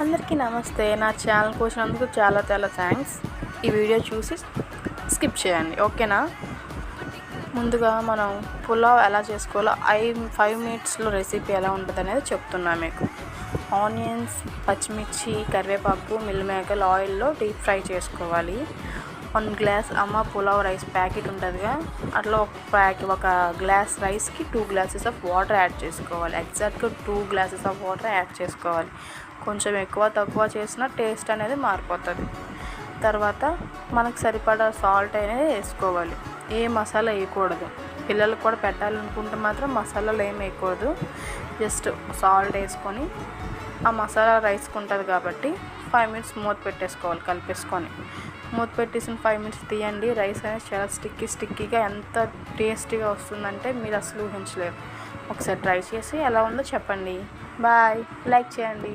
అందరికీ నమస్తే. నా ఛానల్కి వచ్చినందుకు చాలా చాలా థ్యాంక్స్. ఈ వీడియో చూసి స్కిప్ చేయండి, ఓకేనా? ముందుగా మనం పులావ్ ఎలా చేసుకోవాలో 5 మినిట్స్లో రెసిపీ ఎలా ఉంటుంది అనేది చెప్తున్నా మీకు. ఆనియన్స్, పచ్చిమిర్చి, కరివేపాకు, మిల్లిమేకలు ఆయిల్లో డీప్ ఫ్రై చేసుకోవాలి. 1 గ్లాస్ అమ్మ పులావ్ రైస్ ప్యాకెట్ ఉంటుందిగా, అట్లా ఒక గ్లాస్ రైస్కి 2 గ్లాసెస్ ఆఫ్ వాటర్ యాడ్ చేసుకోవాలి. ఎగ్జాక్ట్గా 2 గ్లాసెస్ ఆఫ్ వాటర్ యాడ్ చేసుకోవాలి. కొంచెం ఎక్కువ తక్కువ చేసినా టేస్ట్ అనేది మారిపోతుంది. తర్వాత మనకు సరిపడా సాల్ట్ అనేది వేసుకోవాలి. ఏ మసాలా వేయకూడదు. పిల్లలకు కూడా పెట్టాలనుకుంటే మాత్రం మసాలాలు ఏమి వేయకూడదు. జస్ట్ సాల్ట్ వేసుకొని ఆ మసాలా రైస్కి ఉంటుంది కాబట్టి 5 మినిట్స్ మూత పెట్టేసుకోవాలి. కలిపేసుకొని మూత పెట్టేసిన 5 మినిట్స్ తీయండి. రైస్ అనేది చాలా స్టిక్కీగా ఎంత టేస్టీగా వస్తుందంటే మీరు అసలు ఊహించలేరు. ఒకసారి ట్రై చేసి ఎలా ఉందో చెప్పండి. బాయ్. లైక్ చేయండి.